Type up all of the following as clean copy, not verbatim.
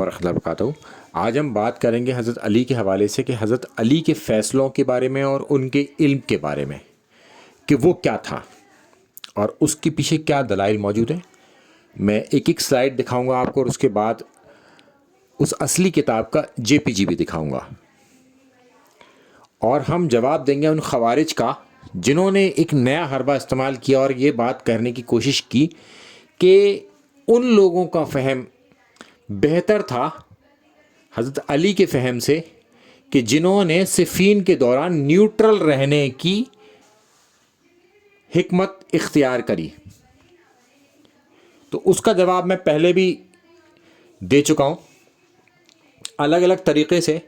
ورحمۃ اللہ وبرکاتہ۔ آج ہم بات کریں گے حضرت علی کے حوالے سے کہ حضرت علی کے فیصلوں کے بارے میں اور ان کے علم کے بارے میں کہ وہ کیا تھا اور اس کے پیچھے کیا دلائل موجود ہیں۔ میں ایک ایک سلائیڈ دکھاؤں گا آپ کو اور اس کے بعد اس اصلی کتاب کا JPG بھی دکھاؤں گا، اور ہم جواب دیں گے ان خوارج کا جنہوں نے ایک نیا حربہ استعمال کیا اور یہ بات کرنے کی کوشش کی کہ ان لوگوں کا فہم بہتر تھا حضرت علی کے فہم سے کہ جنہوں نے صفین کے دوران نیوٹرل رہنے کی حکمت اختیار کری۔ تو اس کا جواب میں پہلے بھی دے چکا ہوں الگ الگ طریقے سے،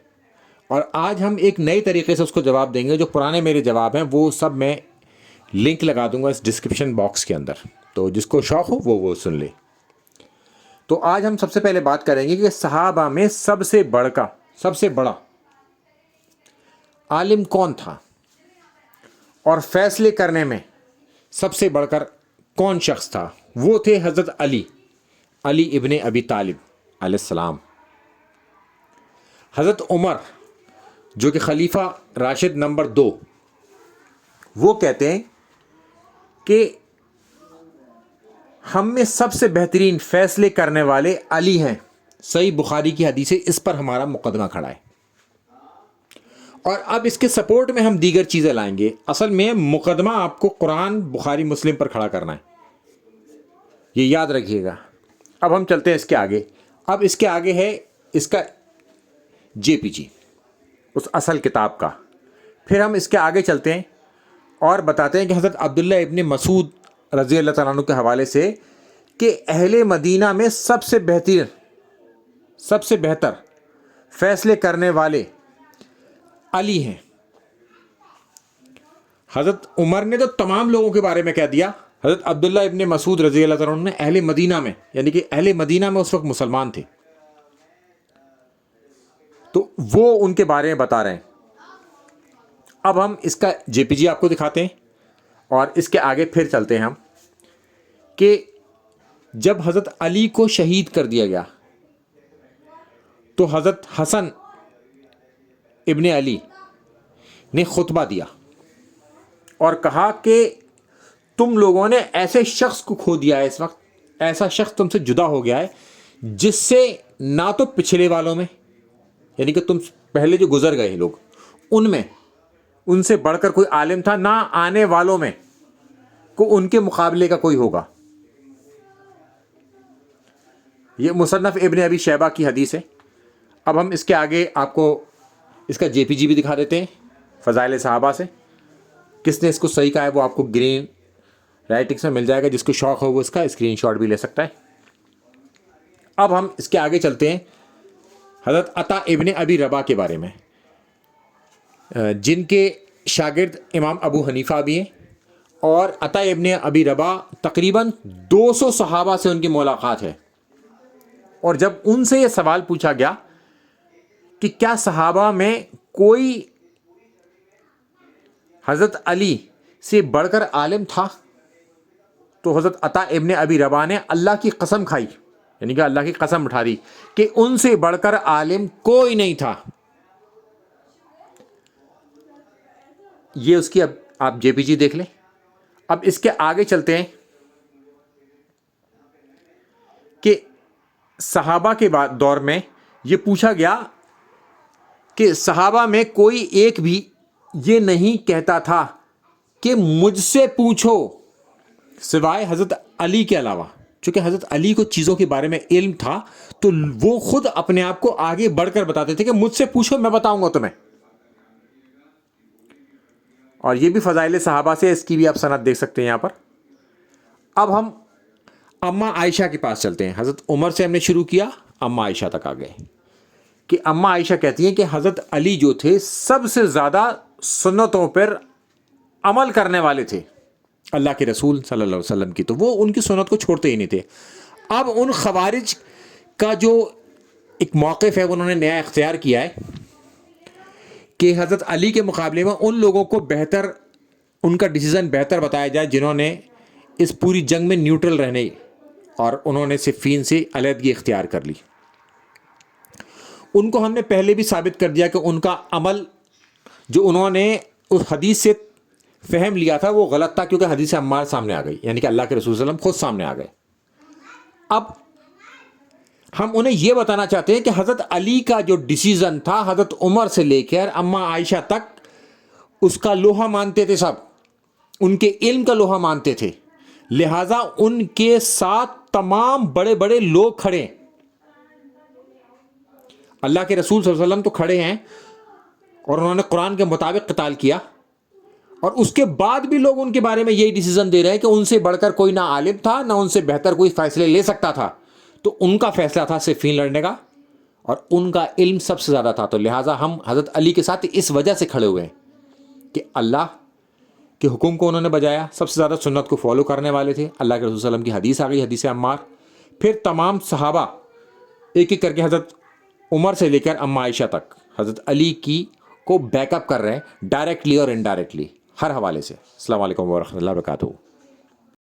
اور آج ہم ایک نئے طریقے سے اس کو جواب دیں گے۔ جو پرانے میرے جواب ہیں وہ سب میں لنک لگا دوں گا اس ڈسکرپشن باکس کے اندر، تو جس کو شوق ہو وہ سن لے۔ تو آج ہم سب سے پہلے بات کریں گے کہ صحابہ میں سب سے بڑا عالم کون تھا اور فیصلے کرنے میں سب سے بڑھ کر کون شخص تھا۔ وہ تھے حضرت علی ابن ابی طالب علیہ السلام۔ حضرت عمر جو کہ خلیفہ راشد نمبر 2، وہ کہتے ہیں کہ ہم میں سب سے بہترین فیصلے کرنے والے علی ہیں۔ صحیح بخاری کی حدیث ہے، اس پر ہمارا مقدمہ کھڑا ہے، اور اب اس کے سپورٹ میں ہم دیگر چیزیں لائیں گے۔ اصل میں مقدمہ آپ کو قرآن، بخاری، مسلم پر کھڑا کرنا ہے، یہ یاد رکھیے گا۔ اب ہم چلتے ہیں اس کے آگے۔ اب اس کے آگے ہے اس کا JPG، اس اصل کتاب کا۔ پھر ہم اس کے آگے چلتے ہیں اور بتاتے ہیں کہ حضرت عبداللہ ابن مسعود رضی اللہ تعالیٰ عنہ کے حوالے سے کہ اہل مدینہ میں سب سے بہتر فیصلے کرنے والے علی ہیں۔ حضرت عمر نے تو تمام لوگوں کے بارے میں کہہ دیا، حضرت عبداللہ ابن مسعود رضی اللہ تعالیٰ عنہ نے اہل مدینہ میں، یعنی کہ اہل مدینہ میں اس وقت مسلمان تھے، تو وہ ان کے بارے میں بتا رہے ہیں۔ اب ہم اس کا JPG آپ کو دکھاتے ہیں اور اس کے آگے پھر چلتے ہیں ہم کہ جب حضرت علی کو شہید کر دیا گیا تو حضرت حسن ابن علی نے خطبہ دیا اور کہا کہ تم لوگوں نے ایسے شخص کو کھو دیا ہے، اس وقت ایسا شخص تم سے جدا ہو گیا ہے جس سے نہ تو پچھلے والوں میں، یعنی کہ تم پہلے جو گزر گئے لوگ ان میں ان سے بڑھ کر کوئی عالم تھا، نہ آنے والوں میں کو ان کے مقابلے کا کوئی ہوگا۔ یہ مصنف ابن ابی شیبہ کی حدیث ہے۔ اب ہم اس کے آگے آپ کو اس کا JPG بھی دکھا دیتے ہیں فضائل صحابہ سے۔ کس نے اس کو صحیح کہا ہے وہ آپ کو گرین رائٹنگس میں مل جائے گا، جس کو شوق ہو وہ اس کا اسکرین شاٹ بھی لے سکتا ہے۔ اب ہم اس کے آگے چلتے ہیں حضرت عطا ابن ابی رباح کے بارے میں، جن کے شاگرد امام ابو حنیفہ بھی ہیں، اور عطا ابن ابی رباح تقریباً 200 صحابہ سے ان کی ملاقات ہے۔ اور جب ان سے یہ سوال پوچھا گیا کہ کیا صحابہ میں کوئی حضرت علی سے بڑھ کر عالم تھا، تو حضرت عطا ابن ابی رباح نے اللہ کی قسم کھائی، یعنی کہ اللہ کی قسم اٹھا دی کہ ان سے بڑھ کر عالم کوئی نہیں تھا۔ یہ اس کی اب آپ JPG دیکھ لیں۔ اب اس کے آگے چلتے ہیں کہ صحابہ کے دور میں یہ پوچھا گیا کہ صحابہ میں کوئی ایک بھی یہ نہیں کہتا تھا کہ مجھ سے پوچھو سوائے حضرت علی کے علاوہ، چونکہ حضرت علی کو چیزوں کے بارے میں علم تھا تو وہ خود اپنے آپ کو آگے بڑھ کر بتاتے تھے کہ مجھ سے پوچھو میں بتاؤں گا تمہیں۔ اور یہ بھی فضائل صحابہ سے، اس کی بھی آپ سند دیکھ سکتے ہیں یہاں پر۔ اب ہم اماں عائشہ کے پاس چلتے ہیں۔ حضرت عمر سے ہم نے شروع کیا، اماں عائشہ تک آ گئے کہ اماں عائشہ کہتی ہیں کہ حضرت علی جو تھے سب سے زیادہ سنتوں پر عمل کرنے والے تھے اللہ کے رسول صلی اللہ علیہ وسلم کی، تو وہ ان کی سنت کو چھوڑتے ہی نہیں تھے۔ اب ان خوارج کا جو ایک موقف ہے وہ انہوں نے نیا اختیار کیا ہے کہ حضرت علی کے مقابلے میں ان لوگوں کو بہتر، ان کا ڈیسیزن بہتر بتایا جائے جنہوں نے اس پوری جنگ میں نیوٹرل رہنے اور انہوں نے صفین سے علیحدگی اختیار کر لی۔ ان کو ہم نے پہلے بھی ثابت کر دیا کہ ان کا عمل جو انہوں نے اس حدیث سے فہم لیا تھا وہ غلط تھا، کیونکہ حدیث عمار سامنے آ گئی، یعنی کہ اللہ کے رسول صلی اللہ علیہ وسلم خود سامنے آ گئے۔ اب ہم انہیں یہ بتانا چاہتے ہیں کہ حضرت علی کا جو ڈیسیزن تھا حضرت عمر سے لے کر اماں عائشہ تک، اس کا لوہا مانتے تھے، سب ان کے علم کا لوہا مانتے تھے، لہٰذا ان کے ساتھ تمام بڑے بڑے لوگ کھڑے ہیں۔ اللہ کے رسول صلی اللہ علیہ وسلم تو کھڑے ہیں اور انہوں نے قرآن کے مطابق قتال کیا، اور اس کے بعد بھی لوگ ان کے بارے میں یہی ڈیسیزن دے رہے ہیں کہ ان سے بڑھ کر کوئی نہ عالم تھا نہ ان سے بہتر کوئی فیصلے لے سکتا تھا، تو ان کا فیصلہ تھا صفین لڑنے کا، اور ان کا علم سب سے زیادہ تھا، تو لہٰذا ہم حضرت علی کے ساتھ اس وجہ سے کھڑے ہوئے ہیں کہ اللہ کے حکم کو انہوں نے بجایا، سب سے زیادہ سنت کو فالو کرنے والے تھے، اللہ کے رسول صلی اللہ علیہ وسلم کی حدیث آ گئی، حدیث عمار، پھر تمام صحابہ ایک ایک کر کے حضرت عمر سے لے کر اماں عائشہ تک حضرت علی کی کو بیک اپ کر رہے ہیں، ڈائریکٹلی اور انڈائریکٹلی، ہر حوالے سے۔ السلام علیکم ورحمۃ اللہ وبرکاتہ۔